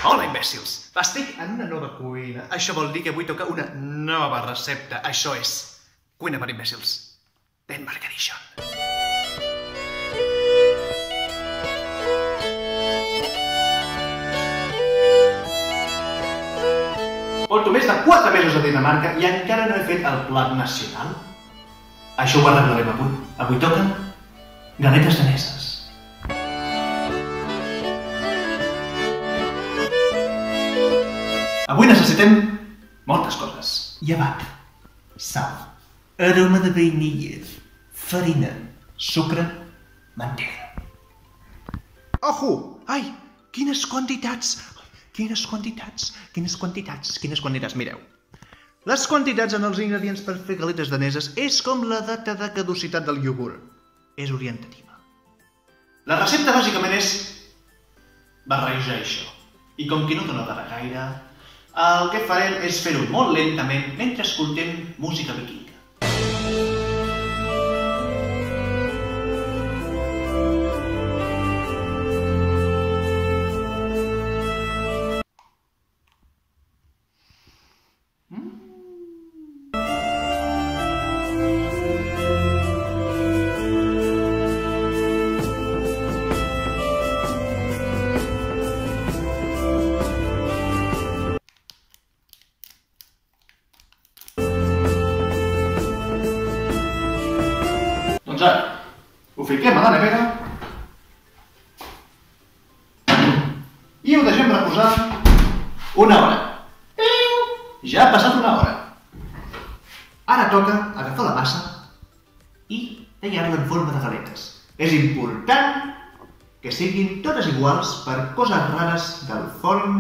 Hola, imbècils! Estic en una nova cuina. Això vol dir que avui toca una nova recepta. Això és Cuina per imbècils. Denmark Edition. Porto més de 4 mesos a Dinamarca i encara no he fet el plat nacional. Això ho arreglarem avui. Avui toquen galetes daneses. Avui necessitem moltes coses. Llevat, sal, aroma de vainilla, farina, sucre, mantega. Ojo! Ai, quines quantitats! Quines quantitats! Mireu. Les quantitats en els ingredients per fer galetes daneses és com la data de caducitat del iogurt. És orientativa. La recepta bàsicament és barrejar això. I com que no t'agradarà gaire, el que farem és fer-ho molt lentament mentre escoltem música vikinga. Doncs ara, ho fiquem a la nevera i ho deixem reposar una hora. Ja ha passat una hora. Ara toca agafar la massa i tallar-la en forma de galetes. És important que siguin totes iguals per coses rares del forn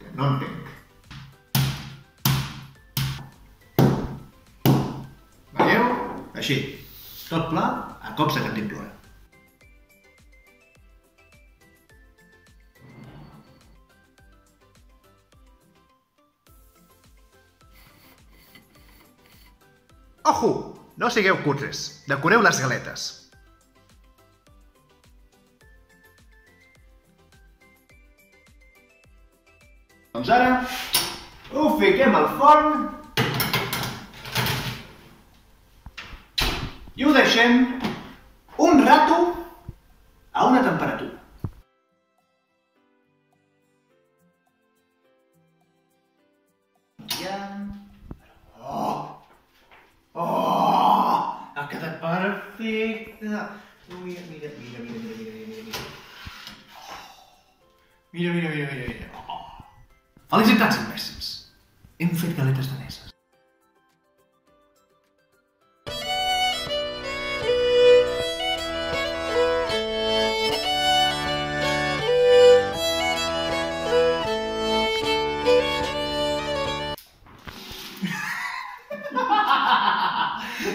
que no entenc. Veieu? Així. Tot pla, a cops de cantimplora. Ojo! No sigueu cutres. Decoreu les galetes. Doncs ara ho fiquem al forn i ho deixem un rato a una temperatura. Ha quedat perfecte! Mira. Mira. Felicitats, imbècils! Hem fet galetes daneses.